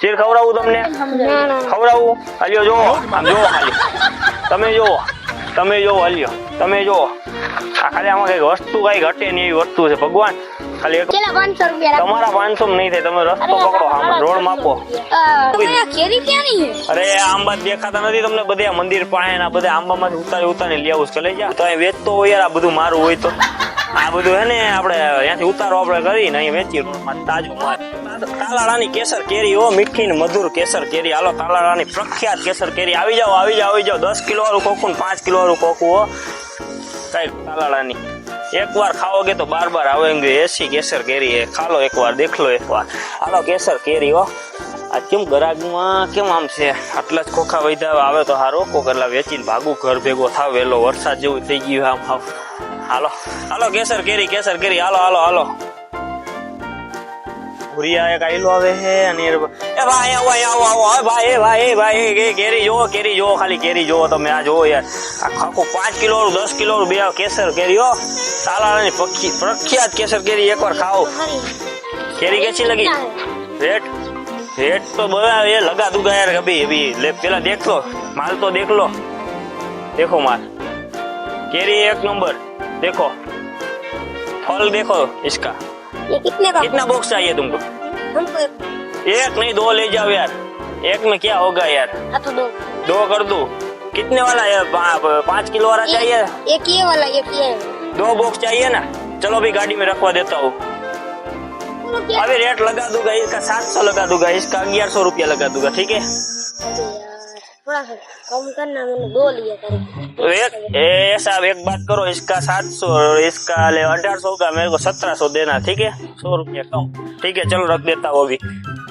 Share ખવડાવું તમને? ખવડાવું? હાલ્યો જો, આમ જો ખાલી તમે જો હાલ્યો, તમે જો આ ખાલી આમાં કઈ વસ્તુ કઈ ઘટે નહીં એવી વસ્તુ છે ભગવાન. ખાલી એક તમારા 500 નહીં થાય, તમે રસ્તો પકડો, આમાં રોડ માપો. અરે આંબા દેખાતા નથી તમને? બધા મંદિર પાસે ના બધા આંબામાંથી ઉતારી લઈ આવું લઈ જા. તો વેચતો હોય યાર, આ બધું મારું હોય તો આ બધું હે ને આપણે અહીંયાથી ઉતારો આપણે કરીને અહીં વેચી તાજું માલ. તાલાળાની કેસર કેરી હો, મીઠી ને મધુર કેસર કેરી. હાલો તાલાળાની પ્રખ્યાત કેસર કેરી. આવી જાઓ 10 કિલો વાળું કોકું ને 5 કિલો વાળું કોકું હો. કઈ તાલાળાની એકવાર ખાઓગે તો બાર આવેંગે. એસી કેસર કેરી હે, ખાલો એકવાર, દેખ લો એકવાર. હાલો કેસર કેરી હો. આ કેમ ગરાગમાં કેમ આમ છે? આટલા જ ખોખા વૈધા આવે તો હારો કોક એટલા વેચીને ભાગું ઘર ભેગો થાવ. વેલો વરસાદ જેવું થઈ ગયું આમ હાવ. હાલો કેસર કેરી હાલો. ભૂરિયા એક આઈલો આવે હે અને એ ભાઈ આવો ભાઈ કેરી જો ખાલી કેરી જો તમે. આ જો યાર આખું 5 કિલો 10 કિલો બે કેસર કેરી હો. તાલાળાની પ્રખ્યાત કેસર કેરી એકવાર ખાઓ. કેરી कैसी लगी? रेट तो बोला ये लगा दूंगा यार अभी ले पहला देख लो माल तो देखो माल. केरी एक नंबर. देखो फल देखो इसका. ये कितना बॉक्स चाहिए तुमको? हमको एक नहीं 2 ले जाओ यार. एक में क्या होगा यार? तो 2 कर दो. कितने वाला है? 5 किलो वाला चाहिए? एक ये वाला एक ये 2 बॉक्स चाहिए ना? चलो अभी गाड़ी में रखवा देता हूँ. अभी रेट लगा दूंगा इसका 700 लगा दूंगा. इसका 1100 रुपया लगा दूंगा. ठीक है? थोड़ा सा कम करना, मैंने 2 लिया करे. तो ऐसा एक बात करो, इसका 700 और इसका ले 1800 का मेरे को 1700 देना. ठीक है? 100 रुपया कम. ठीक है चलो रख देता हूँ अभी.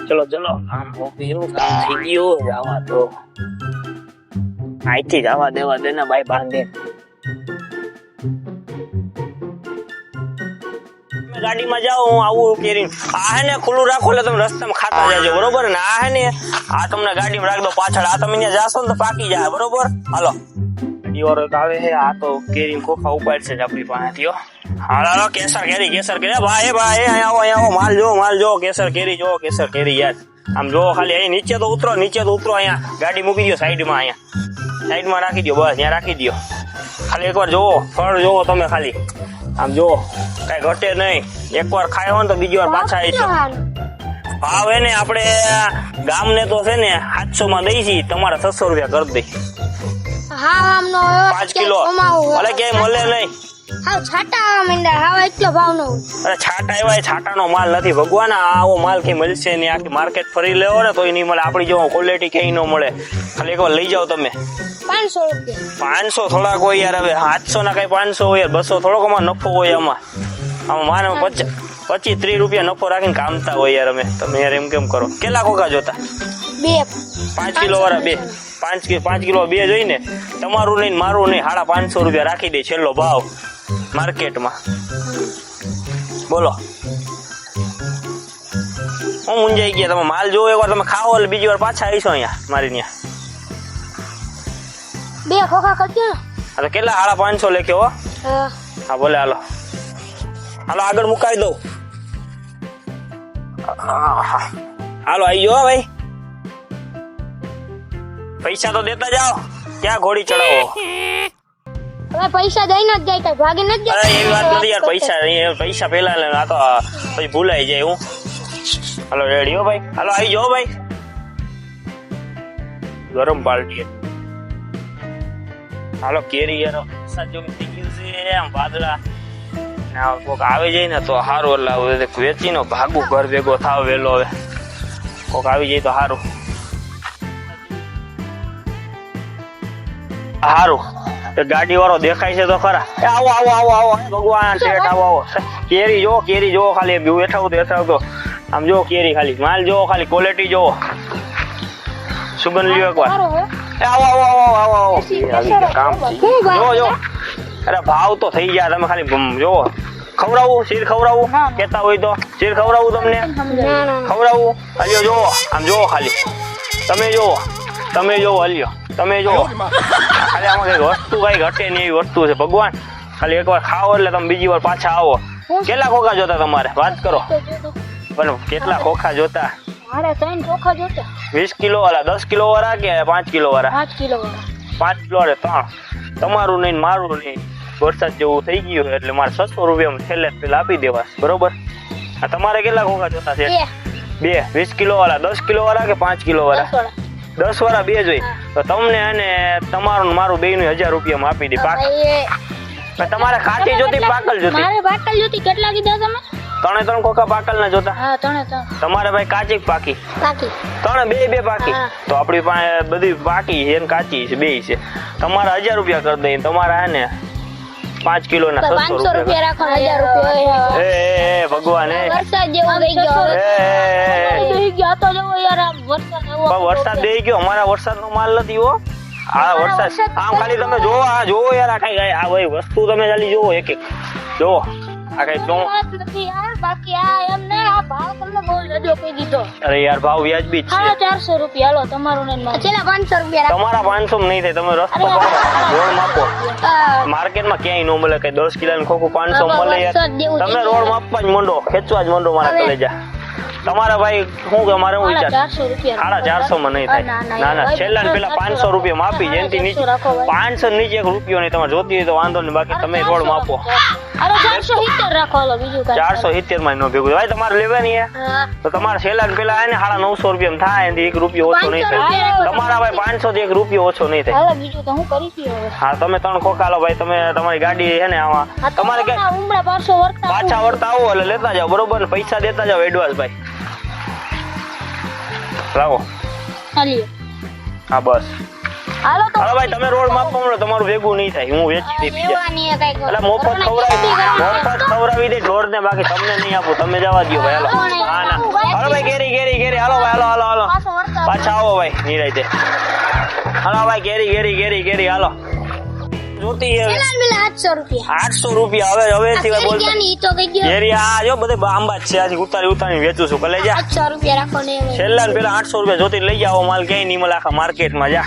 चलो काम हो गયું. કામ થઈ ગયું. જવા દો અહીંથી જવા દેવા દેના ભાઈ બાંધે. ગાડીમાં જાઓ હું આવું કેરી. આ હે ને ખુલ્લું રાખો એટલે તમે રસ્તામાં ખાતા જાજો બરોબર ને. આ હે ને આ તમને ગાડીમાં રાખ દો પાછળ. આ તમે ત્યાં જાશો ને તો પાકી જાય બરોબર. હાલો ગાડી વાળો આવે છે. આ તો કેરી ખોખા ઉપાડશે જ આપણી પાસેથી. હાલો કેસર કેરી ભાઈ અહીંયા આવો માલ જો કેસર કેરી યાર. આમ જો ખાલી અહીં નીચે તો ઉતરો અહીંયા ગાડી મૂકી દો સાઈડમાં રાખી દો. બસ ત્યાં રાખી દો. ખાલી એકવાર જોવો ફળ જોવો તમે ખાલી. આમ જો કઈ ઘટે નહીં. એકવાર ખાયો ને તો બીજી વાર પાછા આવીશું. ભાવ હે ને આપણે ગામને તો છે ને 700 માં દઈ છી. તમારે 600 રૂપિયા કરી દઈ. હા આમનો 5 કિલો ભલે ક્યાંય મળે નહીં. હા છાટા મંડા હા એટલો ભાવ નો. અરે છાટા એવા છાટાનો માલ નથી ભગવાન. આવો માલ કઈ મળશે નહીં. આખી માર્કેટ ફરી લેવો ને તો નહીં મળે. આપણી જેવો ક્વોલિટી ક્યાંય ન મળે. ખાલી એકવાર લઈ જાઓ તમે. 500 રૂપિયા 500 થોડાક હોય યાર. હવે 700 ના કઈ 500 હોય 200 થોડોક અમાર નફો હોય. આમાં મારે 25-30 રૂપિયા નફો રાખીને કામતા હોય યાર અમે. તમે યાર એમ કેમ કરો? કેટલા ખોખા જોતા? 5 કિલો વાળા 2. 5 કિલો 2 જોઈને તમારું નહીં મારું નહીં 550 રૂપિયા રાખી દે છેલ્લો ભાવ માર્કેટમાં. બોલો હું મુંજાઈ ગયા. તમે માલ જોવો એકવાર તમે ખાઓ એટલે બીજી વાર પાછા આવીશો અહીંયા મારી ત્યાં. 2 ખોખા કરજો ને. હા તો કેટલા? 550 લેખ્યો હો. હા બોલે હાલો આગળ મુકાવી દઉં. હાલો આવી જાઓ ભાઈ. પૈસા તો દેતા જાઓ. ક્યાં ઘોડી ચડાવો? હવે પૈસા દઈને જ જાય કઈ ભાગે નથી જાય. અરે એવી વાત નથી યાર. પૈસા પેલા લે. આ તો પછી ભૂલાઈ જાય. હું હાલો રેડી હો ભાઈ. હાલો આવી જાઓ ભાઈ. ગરમ પાલટી. હાલો કેરી યાર સાચું થઈ ગયું છે. આમ વાદળા કોક આવી જાય ને તો સારું. એટલે વેચીનો ભાગું ઘર ભેગો થાવ વેલો. હવે કોક આવી જાય તો સારું. ગાડી વાળો દેખાય છે તો ખરા. આવો ભગવાન શેઠ આવો. કેરી જો ખાલી બેઠાવું આમ જો કેરી ખાલી માલ જો ખાલી ક્વોલિટી જો. સુગંધ લ્યો એકવાર. આવો કામ જો. અરે ભાવ તો થઈ ગયા. તમે ખાલી જોવો. ખવડાવું શીર ખવડાવું કેતા હોય તો શીર ખવડાવું તમને? ખવડાવું હલ્યો જો. આમ જો ખાલી તમે જો હલ્યો તમે જો. ખાલી આમાં કઈ વસ્તુ કઈ ઘટે નહીં એવી વસ્તુ છે ભગવાન. ખાલી એકવાર ખાઓ એટલે તમે બીજી વાર પાછા આવો. કેટલા ખોખા જોતા તમારે? વાત કરો. પણ કેટલા ખોખા જોતા? મારે 3 ચોખા જોતા 20 કિલો વાળા, 10 કિલો વાળા કે 5 કિલો વાળા? 5 કિલો વાળા. 5 કિલો વાળા 3. તમારું નહીં ને મારું નહીં, વરસાદ જેવું થઈ ગયું છે એટલે મારે 600 રૂપિયામાં છેલ્લે પેલા આપી દેવા, બરોબર? આ તમારે કેટલા ખોખા જોતા છે? 2. 20 કિલો વાળા, 10 કિલો વાળા કે 5 કિલો વાળા? 10 વાળા 2 જોઈ. તો તમને અને તમારું ને મારું બેયનું 1000 રૂપિયામાં આપી દે. પાક તમારે કાચી જોતી પાકલ જોતી? મારે પાકલ જોતી. કેટલા કીધા તમે? 3 ખોખા પાકલ ના જોતા? હા 3. તમારે ભાઈ કાચી કે પાકી? પાકી. 3 બે પાકી. હા. તો આપણી પાસે બધી પાકી છે ને કાચી છે, બે છે. તમારા 1000 રૂપિયા કરી દઈએ, તમારા હે ને 5 કિલો ના 600 500 રૂપિયા રાખો. 1000 રૂપિયા. એ ભગવાન એ વરસાદ જેવો થઈ ગયો. થઈ ગયો તો જેવો યાર આ વરસાદ એવો. વરસાદ દઈ ગયો. અમારા વરસાદ નો માલ નથી હો. આ વરસાદ આમ ખાલી તમે જોવો, આ જોવો યાર, આ કઈ આ ભાઈ વસ્તુ તમે ખાલી જોવો, એક જોવો આ કઈ જો. નથી યાર, બાકી આ એમ ને આ ભાવ તમને બહુ જજો કહી દીધો. અરે યાર ભાવ વ્યાજબી જ છે. 450 રૂપિયા. હાલો તમારું ને મારું. છેલ્લા 500 રૂપિયા રાખો. તમારા 500 માં નહીં થાય. તમે રસ્તો પકડો, રોડ માપો. માર્કેટમાં ક્યાંય નો મળે, કઈ 10 કિલોનું ખોખું 500 મળે યાર. તમે રોડ માપવા જ મંડો, ખેંચવા જ મંડો મારા કલેજા. તમારા ભાઈ શું કે અમારે હું વિચાર 400 રૂપિયા. 450 માં નહીં થાય. ના ના, છેલ્લા ને પેલા 500 રૂપિયા માપી, જેનથી નીચે 500 નીચે 1 રૂપિયો નહીં. તમારે જોતી હોય તો વાંધો નહીં, બાકી તમે રોડ માપો. અરે 470 રાખો. હાલો બીજું કાંઈ. 470 માં નો ભેગું ભાઈ. તમારે લેવાની હા. તો તમારે છેલ્લા ને પેલા ને 950 રૂપિયા થાય, એનાથી 1 રૂપિયો ઓછો નહીં થાય. તમારા ભાઈ 500 થી 1 રૂપિયો ઓછો નહીં થાય. હાલો બીજું તો હું કરી છી હવે. હા તમે 3 ખોખા લો ભાઈ. તમે તમારી ગાડી છે ને આમાં તમારે કે ઉમરા 500 વર્તા પાછા વળતા આવો એટલે લેતા જાઓ, બરોબર ને? પૈસા દેતા જાઓ એડવાન્સ ભાઈ. લાવો. હાલી. હા બસ. હાલો તો હાલો ભાઈ, તમે રોડ માપો મળો, તમારું ભેગું નહીં થાય. હું વેચી દઈ બીજા. લેવાની હે કાંઈક. એટલે મફત ખવડાવી દે ઢોર ને, બાકી તમને નહીં આપું. તમે જવા દો ભાઈ. હાલો. હા ના, હાલો ભાઈ, કેરી. હાલો ભાઈ, હાલો. પાછો વર્તા. પાછા આવો ભાઈ નિરાંતે. હાલો ભાઈ, કેરી હાલો. જોતી છે પેલા 800 રૂપિયા. 800 રૂપિયા. હવે સિવાય બોલ. ક્યાંની ઈ તો કઈ ગયો. કેરી આ જો બધે આંબા જ છે. આથી ઉતારી વેચું છું. કલે જા. 800 રૂપિયા રાખો ને હવે. છેલ્લા ને પેલા 800 રૂપિયા જોતી લઈ જાઓ. માલ ક્યાંય નહીં મળે આખા માર્કેટમાં. જા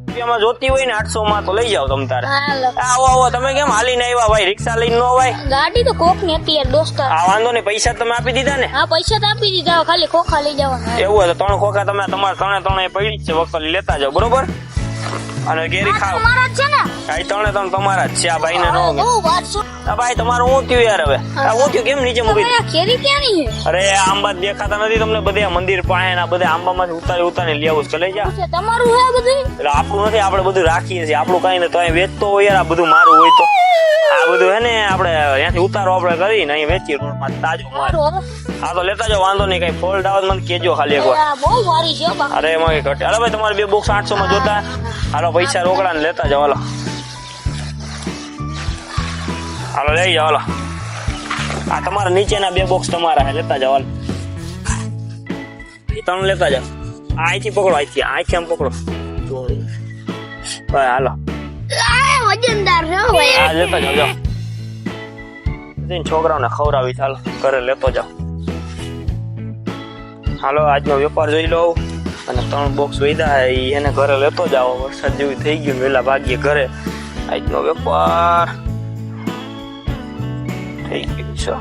રૂપિયામાં જોતી હોય ને 800 માં તો લઈ જાઓ તમ તારે. હાલો. આવો. તમે કેમ હાલીને આવ્યા ભાઈ? રિક્ષા લઈને નો ભાઈ? ગાડી તો કોક ની હતી યાર દોસ્તાર. આ વાંધો નહીં, પૈસા તમે આપી દીધા ને? હા પૈસા તો આપી દીધા, ખાલી ખોખા લઈ જવાના. એવું હોય તો 3 ખોખા તમે તમારે 3 પડી જ છે, વકલી લેતા જાઓ, બરોબર? અને કેરી ખાવ. તમારા જ છે ને? આ 3 તમારા જ છે. આ ભાઈ ને નો. બહુ 800. આ ભાઈ તમારું હું થયું યાર? હવે આ હું થયું કેમ નીચે મૂકી? તમારા કેરી ક્યાંની છે? અરે આંબા દેખાતા નથી તમને? બધે મંદિર પાસે ના બધે આંબામાંથી ઉતારી લઈ આવું. લઈ જા. છે તમારું હે બધું? એટલે આપણું નથી, આપણે બધું રાખીએ છીએ. આપણું કઈ ને તો અહીં વેચતો હોય યાર. આ બધું મારું હોય તો આ બધું હે ને આપણે અહીંયાથી ઉતારો આપણે કરીને અહીં વેચીએ રોડમાં તાજો માલ. હા તો લેતા જાઓ, વાંધો નહીં. કઈ ફોલ્ટ આવે મને કેજો ખાલી એકવાર. આ બહુ સારી છે બાકી. અરે એમાં કઈ ઘટે. હાલો ભાઈ, તમારે 2 બોક્સ 800 માં જોતા. હાલો પૈસા રોકડા ને લેતા જાઓ. હાલો લઈ જાઓ. હાલો, આ તમારા નીચેના 2 બોક્સ તમારા હે, લેતા જાઓ. એ 3 લેતા જાઓ. અહીંથી પકડો, અહીંથી આમ પકડો ભાઈ. હાલો આ વજનદાર છે હો ભાઈ. આ લેતા જાઓ. છોકરાઓને ખવડાવી. ચાલો ઘરે લેતો જાઓ. હાલો આજનો વેપાર જોઈ લો. અને 3 બોક્સ વધ્યા હે એને ઘરે લેતો જાઓ. વરસાદ જેવું થઈ ગયું, વહેલા ભાગીએ ઘરે. આજનો વેપાર થઈ ગયો છે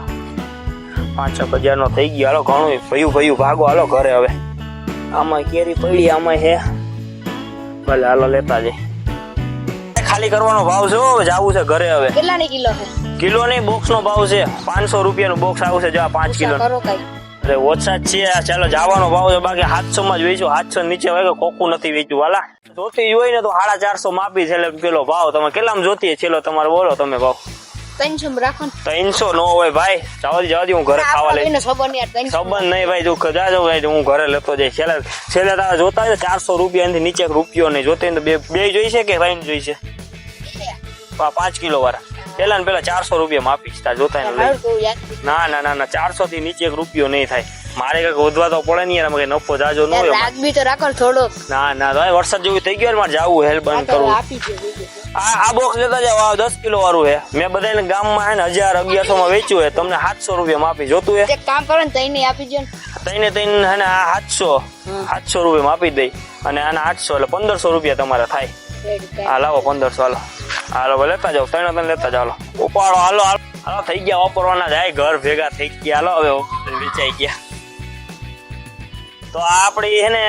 5-6 હજાર નો થઈ ગયો. હાલો ઘણું ભયું ભાગો. હાલો ઘરે. હવે આમાં કેરી પડી, આમાં હે. ભલે હાલો લેતા જઈ. ખાલી કરવાનો ભાવ છે. હવે જાવું છે ઘરે. હવે કેટલાની કિલો છે? કિલો નહીં, બોક્સ નો ભાવ છે. 500 રૂપિયાનું બોક્સ આવશે. જો 5 કિલો. કરો કઈ. અરે ઓછા જ છે. ચાલો જવાનો ભાવ છે. બાકી 700 માં જ વેચ્યું. 700 નીચે હોય કોકું નથી વેચ્યું. વાલા જોતી હોય ને તો 450 માં આપી છે. પેલો ભાવ તમે કેટલામાં જોતી છેલ્લો તમારે બોલો તમે ભાવ? 300 રાખો ને. 300 નો હોય ભાઈ. જવા દે હું ઘરે ખાવા લઈ. સંબંધ નહીં ભાઈ. તું જાજો ભાઈ, હું ઘરે લેતો જઈશ. છેલ્લે તારે જોતા હોય 400 રૂપિયા થી નીચે 1 રૂપિયો નહીં. જોતી તો બે જોઈશે કે 3 જોઈશે? 5 કિલો વાળા. પેલા ને પેલા 400 રૂપિયા આપીશ. તાર જોતા ના 400 થી નીચે 1 રૂપિયો નહીં થાય. મારે કઈક વધવા તો પડે નહીં. કઈ નફો જાજો ન હોય. રાખબી તો રાખો થોડો. ના ભાઈ, વરસાદ જેવું થઈ ગયો. મારે જવું હેલ બંધ કરવું. આ બોક્સ લેતા જાવ. 10 કિલો વાળું હે. મેં બધાને ગામમાં હે ને 1000-1100 માં વેચ્યું હે. તમને 700 રૂપિયા માં આપી. જોતું હે? એક કામ કરો ને તઈને આપી દો ને. તઈને હે ને આ 700 રૂપિયા માં આપી દઈ. અને આના 800 એટલે 1500 રૂપિયા તમારા થાય. હા લાવો 1500. હાલો લેતા જાઓ. 3 લેતા જાઓ. ઉપાડો. હાલો થઈ ગયા વાપરવાના જાય. ઘર ભેગા થઈ ગયા. હાલો હવે વેચાઈ ગયા. તો આ આપણી હે ને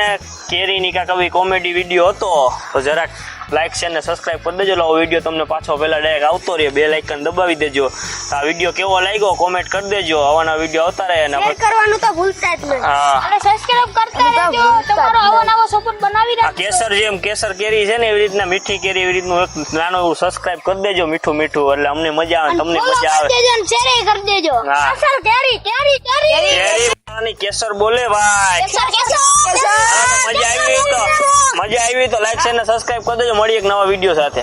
કેરીની કાંઈક આવી કોમેડી વિડીયો હતો, તો જરાક લાઈક શેર ને સબસ્ક્રાઇબ કરી દેજો. આવો વિડીયો તમને પાછો પહેલા ડાયરેક્ટ આવતો રહે, બે લાઇકન દબાવી દેજો. આ વિડીયો કેવો લાગ્યો કોમેન્ટ કરી દેજો. આવાના વિડીયો આવતા રહે ને શેર કરવાનું તો ભૂલતા જ નહીં. હા, અને સબસ્ક્રાઇબ કરતા રહેજો. તમારો આવો નવો સપોર્ટ બનાવી આ રાખજો. કેસર જેમ કેસર કેરી છે ને એવી રીતના મીઠી કેરી એવી રીતનું એક નાનું એવું સબસ્ક્રાઇબ કરી દેજો, મીઠું મીઠું, એટલે અમને મજા આવે, તમને ફોલો મજા આવે. કરી દેજો અને શેર કરી દેજો. હા. અસલ કેરી કેરી કેરી કેરી વાળાની કેસર બોલે ભાઈ. કેસર મજા આવી તો લાઈક શેર ને સબસ્ક્રાઇબ કરી દેજો. મળીએ એક નવા વિડીયો સાથે.